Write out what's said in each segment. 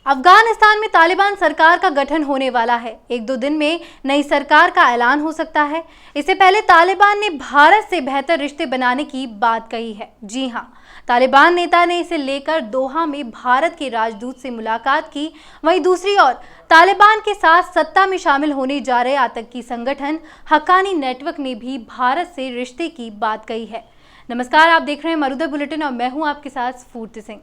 अफगानिस्तान में तालिबान सरकार का गठन होने वाला है। एक दो दिन में नई सरकार का ऐलान हो सकता है। इससे पहले तालिबान ने भारत से बेहतर रिश्ते बनाने की बात कही है। जी हां, तालिबान नेता ने इसे लेकर दोहा में भारत के राजदूत से मुलाकात की। वहीं दूसरी ओर तालिबान के साथ सत्ता में शामिल होने जा रहे आतंकी संगठन हक्कानी नेटवर्क ने भी भारत से रिश्ते की बात कही है। नमस्कार, आप देख रहे हैं मरुधर बुलेटिन और मैं हूं आपके साथ स्फूर्ति सिंह।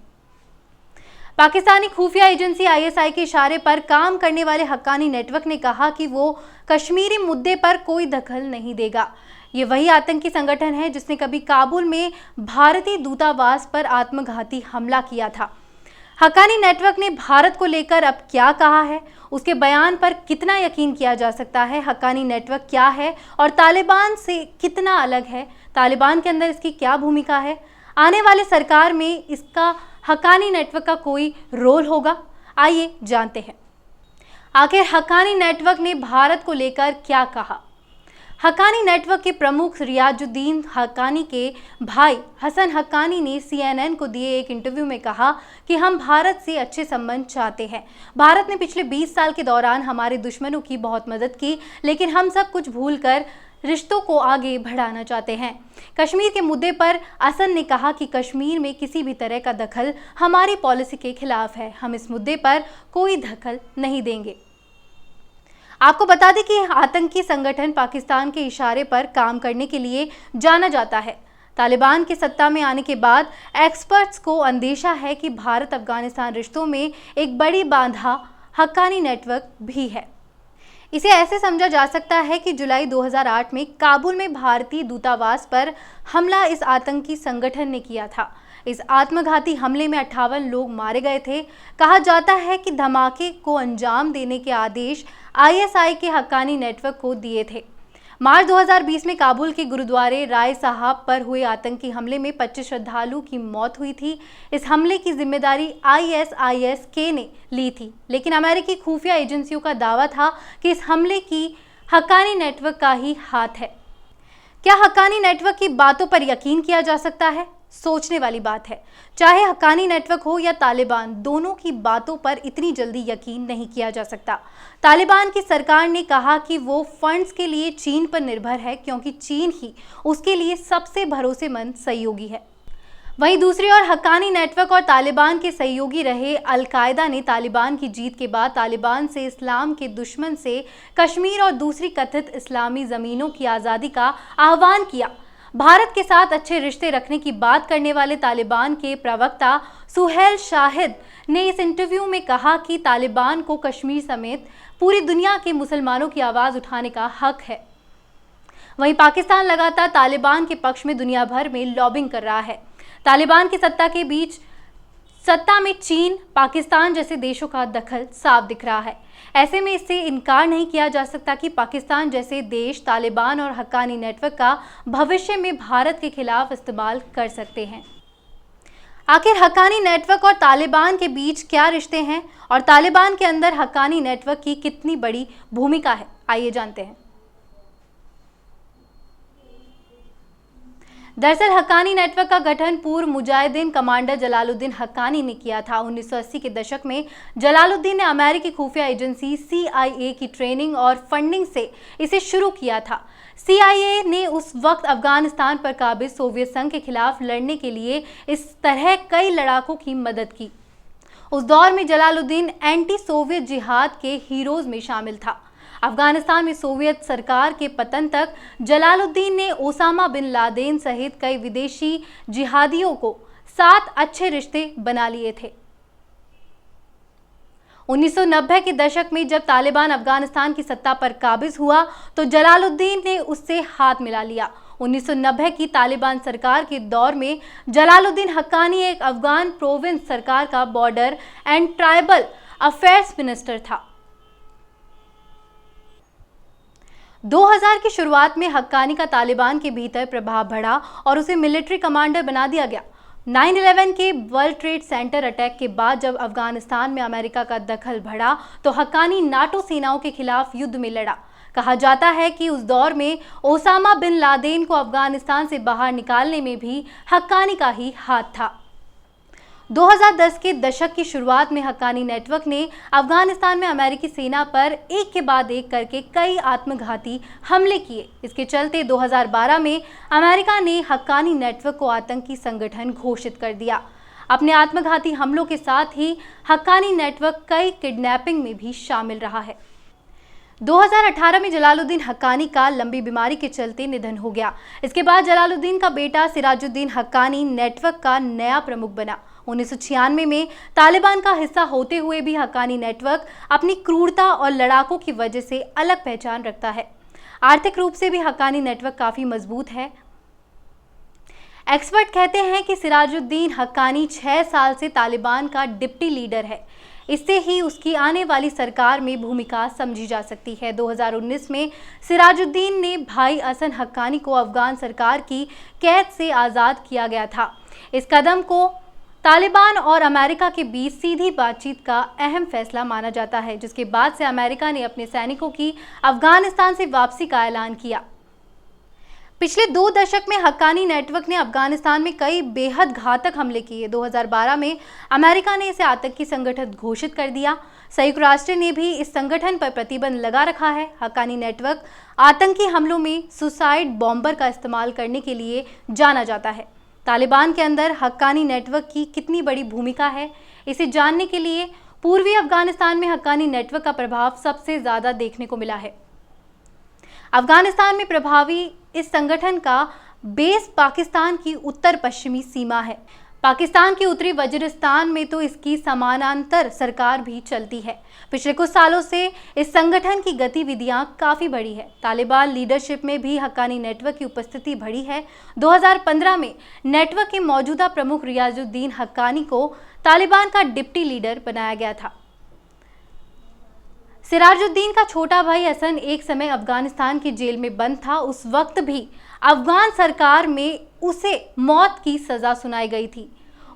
पाकिस्तानी खुफिया एजेंसी आईएसआई के इशारे पर काम करने वाले हक्कानी नेटवर्क ने कहा कि वो कश्मीरी मुद्दे पर कोई दखल नहीं देगा। ये वही आतंकी संगठन है जिसने कभी काबुल में भारतीय दूतावास पर आत्मघाती हमला किया था। हक्कानी नेटवर्क ने भारत को लेकर अब क्या कहा है, उसके बयान पर कितना यकीन किया जा सकता है, हक्कानी नेटवर्क क्या है और तालिबान से कितना अलग है, तालिबान के अंदर इसकी क्या भूमिका है, आने वाले सरकार में इसका हक्कानी नेटवर्क का कोई रोल होगा, आइए जानते हैं। आखिर हक्कानी नेटवर्क ने भारत को लेकर क्या कहा। हक्कानी नेटवर्क के प्रमुख रियाजुद्दीन हक्कानी के भाई हसन हक्कानी ने CNN को दिए एक इंटरव्यू में कहा कि हम भारत से अच्छे संबंध चाहते हैं। भारत ने पिछले 20 साल के दौरान हमारे दुश्मनों की बहुत मदद की, लेकिन हम सब कुछ भूलकर रिश्तों को आगे बढ़ाना चाहते हैं। कश्मीर के मुद्दे पर हसन ने कहा कि कश्मीर में किसी भी तरह का दखल हमारी पॉलिसी के खिलाफ है। हम इस मुद्दे पर कोई दखल नहीं देंगे। आपको बता दें कि आतंकी संगठन पाकिस्तान के इशारे पर काम करने के लिए जाना जाता है। तालिबान के सत्ता में आने के बाद एक्सपर्ट्स को अंदेशा है कि भारत अफगानिस्तान रिश्तों में एक बड़ी बाधा हक्कानी नेटवर्क भी है। इसे ऐसे समझा जा सकता है कि जुलाई 2008 में काबुल में भारतीय दूतावास पर हमला इस आतंकी संगठन ने किया था। इस आत्मघाती हमले में 58 लोग मारे गए थे। कहा जाता है कि धमाके को अंजाम देने के आदेश आईएसआई के हक्कानी नेटवर्क को दिए थे। मार्च 2020 में काबुल के गुरुद्वारे राय साहब पर हुए आतंकी हमले में 25 श्रद्धालुओं की मौत हुई थी। इस हमले की जिम्मेदारी ISIS-K ने ली थी, लेकिन अमेरिकी खुफिया एजेंसियों का दावा था कि इस हमले की हक्कानी नेटवर्क का ही हाथ है। क्या हक्कानी नेटवर्क की बातों पर यकीन किया जा सकता है? सोचने वाली बात है। चाहे हक्कानी नेटवर्क हो या तालिबान, दोनों की बातों पर इतनी जल्दी यकीन नहीं किया जा सकता। तालिबान की सरकार ने कहा कि वो फंड्स के लिए चीन पर निर्भर है, क्योंकि चीन ही उसके लिए सबसे भरोसेमंद सहयोगी है। वहीं दूसरी ओर हक्कानी नेटवर्क और तालिबान के सहयोगी रहे अल-कायदा ने तालिबान की जीत के बाद तालिबान से इस्लाम के दुश्मन से कश्मीर और दूसरी कथित इस्लामी ज़मीनों की आज़ादी का आह्वान किया। भारत के साथ अच्छे रिश्ते रखने की बात करने वाले तालिबान के प्रवक्ता सुहेल शाहिद ने इस इंटरव्यू में कहा कि तालिबान को कश्मीर समेत पूरी दुनिया के मुसलमानों की आवाज़ उठाने का हक है। वहीं पाकिस्तान लगातार तालिबान के पक्ष में दुनिया भर में लॉबिंग कर रहा है। तालिबान की सत्ता में चीन, पाकिस्तान जैसे देशों का दखल साफ दिख रहा है। ऐसे में इससे इनकार नहीं किया जा सकता कि पाकिस्तान जैसे देश तालिबान और हक्कानी नेटवर्क का भविष्य में भारत के खिलाफ इस्तेमाल कर सकते हैं। आखिर हक्कानी नेटवर्क और तालिबान के बीच क्या रिश्ते हैं और तालिबान के अंदर हक्कानी नेटवर्क की कितनी बड़ी भूमिका है, आइए जानते हैं। दरअसल हक्कानी नेटवर्क का गठन पूर्व मुजाहिदीन कमांडर जलालुद्दीन हक्कानी ने किया था। 1980 के दशक में जलालुद्दीन ने अमेरिकी खुफिया एजेंसी CIA की ट्रेनिंग और फंडिंग से इसे शुरू किया था। CIA ने उस वक्त अफगानिस्तान पर काबिज सोवियत संघ के खिलाफ लड़ने के लिए इस तरह कई लड़ाकों की मदद की। उस दौर में जलालुद्दीन एंटी सोवियत जिहाद के हीरोज में शामिल था। अफगानिस्तान में सोवियत सरकार के पतन तक जलालुद्दीन ने ओसामा बिन लादेन सहित कई विदेशी जिहादियों को साथ अच्छे रिश्ते बना लिए थे। 1990 के दशक में जब तालिबान अफगानिस्तान की सत्ता पर काबिज हुआ तो जलालुद्दीन ने उससे हाथ मिला लिया। 1990 की तालिबान सरकार के दौर में जलालुद्दीन हक्कानी एक अफगान प्रोविंस सरकार का border and tribal affairs minister था। 2000 की शुरुआत में हक्कानी का तालिबान के भीतर प्रभाव बढ़ा और उसे मिलिट्री कमांडर बना दिया गया। 9/11 के वर्ल्ड ट्रेड सेंटर अटैक के बाद जब अफगानिस्तान में अमेरिका का दखल बढ़ा तो हक्कानी नाटो सेनाओं के खिलाफ युद्ध में लड़ा। कहा जाता है कि उस दौर में ओसामा बिन लादेन को अफगानिस्तान से बाहर निकालने में भी हक्कानी का ही हाथ था। 2010 के दशक की शुरुआत में हक्कानी नेटवर्क ने अफगानिस्तान में अमेरिकी सेना पर एक के बाद एक करके कई आत्मघाती हमले किए। इसके चलते 2012 में अमेरिका ने हक्कानी नेटवर्क को आतंकी संगठन घोषित कर दिया। अपने आत्मघाती हमलों के साथ ही हक्कानी नेटवर्क कई किडनैपिंग में भी शामिल रहा है। 2018 में जलालुद्दीन हक्कानी का लंबी बीमारी के चलते निधन हो गया। इसके बाद जलालुद्दीन का बेटा सिराजुद्दीन हक्कानी नेटवर्क का नया प्रमुख बना। 1996 में तालिबान का हिस्सा होते हुए भी हक्कानी नेटवर्क अपनी क्रूरता और लड़ाकों की वजह से अलग पहचान रखता है। आर्थिक रूप से भी हक्कानी नेटवर्क काफी मजबूत है। एक्सपर्ट कहते हैं कि सिराजुद्दीन हक्कानी 6 साल से तालिबान का डिप्टी लीडर है। इससे ही उसकी आने वाली सरकार में भूमिका समझी जा सकती है। 2019 में सिराजुद्दीन ने भाई असन हक्कानी को अफगान सरकार की कैद से आज़ाद किया गया था। इस कदम को तालिबान और अमेरिका के बीच सीधी बातचीत का अहम फैसला माना जाता है, जिसके बाद से अमेरिका ने अपने सैनिकों की अफगानिस्तान से वापसी का ऐलान किया। पिछले 2 दशक में हक्कानी नेटवर्क ने अफगानिस्तान में कई बेहद घातक हमले किए। 2012 में अमेरिका ने इसे आतंकी संगठन घोषित कर दिया। संयुक्त राष्ट्र ने भी इस संगठन पर प्रतिबंध लगा रखा है। हक्कानी नेटवर्क आतंकी हमलों में सुसाइड बॉम्बर का इस्तेमाल करने के लिए जाना जाता है। तालिबान के अंदर हक्कानी नेटवर्क की कितनी बड़ी भूमिका है, इसे जानने के लिए पूर्वी अफगानिस्तान में हक्कानी नेटवर्क का प्रभाव सबसे ज़्यादा देखने को मिला है। अफगानिस्तान में प्रभावी इस संगठन का बेस पाकिस्तान की उत्तर पश्चिमी सीमा है। पाकिस्तान के उत्तरी वजीरिस्तान में तो इसकी समानांतर सरकार भी चलती है। पिछले कुछ सालों से इस संगठन की गतिविधियां काफ़ी बढ़ी है। तालिबान लीडरशिप में भी हक्कानी नेटवर्क की उपस्थिति बढ़ी है। 2015 में नेटवर्क के मौजूदा प्रमुख रियाजुद्दीन हक्कानी को तालिबान का डिप्टी लीडर बनाया गया था। सिराजुद्दीन का छोटा भाई हसन एक समय अफगानिस्तान की जेल में बंद था। उस वक्त भी अफगान सरकार में उसे मौत की सजा सुनाई गई थी।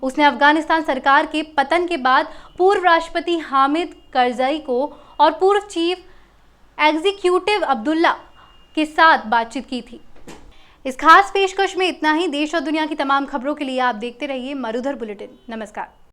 उसने अफगानिस्तान सरकार के पतन के बाद पूर्व राष्ट्रपति हामिद करजई को और पूर्व चीफ एग्जीक्यूटिव अब्दुल्ला के साथ बातचीत की थी। इस खास पेशकश में इतना ही। देश और दुनिया की तमाम खबरों के लिए आप देखते रहिए मरुधर बुलेटिन। नमस्कार।